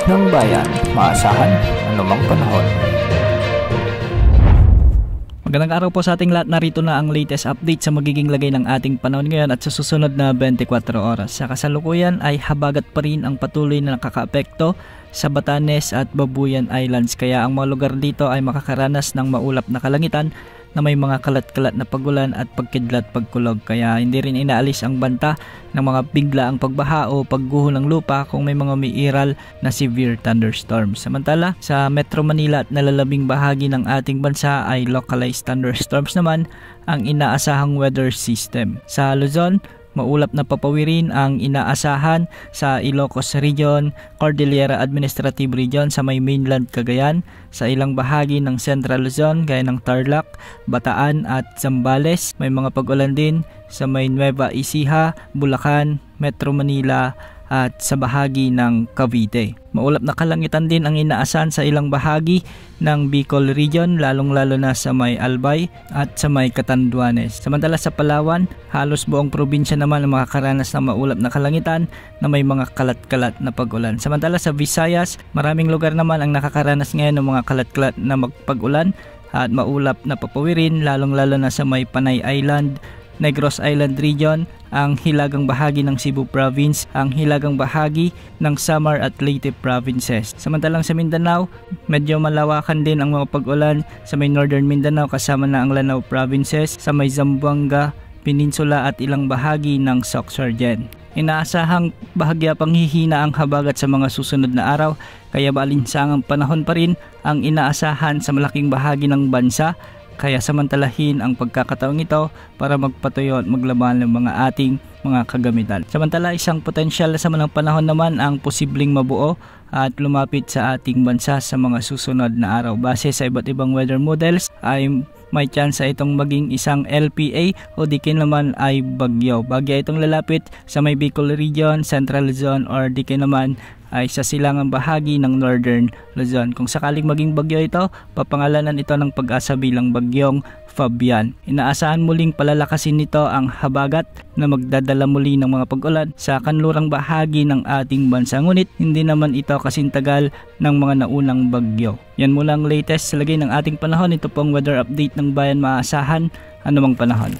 ng bayan, maasahan anumang panahon. Magandang araw po sa ating lahat. Narito na ang latest update sa magiging lagay ng ating panahon ngayon at sa susunod na 24 oras. Sa kasalukuyan ay habagat pa rin ang patuloy na nakakaapekto sa Batanes at Babuyan Islands. Kaya ang mga lugar dito ay makakaranas ng maulap na kalangitan na may mga kalat-kalat na pagulan at pagkidlat pagkulog. Kaya hindi rin inaalis ang banta ng mga biglaang pagbaha o pagguho ng lupa kung may mga umiiral na severe thunderstorms. Samantala, sa Metro Manila at nalalabing bahagi ng ating bansa ay localized thunderstorms naman ang inaasahang weather system. Sa Luzon, maulap na papawirin ang inaasahan sa Ilocos Region, Cordillera Administrative Region sa may mainland Cagayan, sa ilang bahagi ng Central Luzon gaya ng Tarlac, Bataan at Zambales. May mga pag-ulan din sa may Nueva Ecija, Bulacan, Metro Manila at sa bahagi ng Cavite. Maulap na kalangitan din ang inaasahan sa ilang bahagi ng Bicol Region, lalong-lalo na sa may Albay at sa may Catanduanes. Samantala sa Palawan, halos buong probinsya naman ang makakaranas ng maulap na kalangitan na may mga kalat-kalat na pag-ulan. Samantala sa Visayas, maraming lugar naman ang nakakaranas ngayon ng mga kalat-kalat na pag-ulan at maulap na papawirin, lalong-lalo na sa may Panay Island, Negros Island Region, ang hilagang bahagi ng Cebu Province, ang hilagang bahagi ng Samar at Leyte Provinces. Samantalang sa Mindanao, medyo malawakan din ang mga pag-ulan sa may Northern Mindanao kasama na ang Lanao Provinces, sa may Zamboanga Peninsula at ilang bahagi ng Sorsogon. Inaasahang bahagya pang hihina ang habagat sa mga susunod na araw, kaya balinsangang panahon pa rin ang inaasahan sa malaking bahagi ng bansa. Kaya samantalahin ang pagkakataong ito para magpatuyo at maglaban ng mga ating mga kagamitan. Samantala, isang potensyal na sama ng panahon naman ang posibleng mabuo at lumapit sa ating bansa sa mga susunod na araw. Base sa iba't ibang weather models ay may tsansa itong maging isang LPA o di kaya naman ay bagyo. Bagyo itong lalapit sa may Bicol Region, Central Luzon or di kaya naman ay sa silangang bahagi ng Northern Luzon. Kung sakaling maging bagyo ito, papangalanan ito ng Pag-asa bilang bagyong Fabian. Inaasahan muling palalakasin nito ang habagat na magdadala muli ng mga pag-ulan sa kanlurang bahagi ng ating bansa. Ngunit hindi naman ito kasintagal ng mga naunang bagyo. Yan mula ang latest sa lagay ng ating panahon. Ito pong weather update ng bayan, maasahan anumang panahon.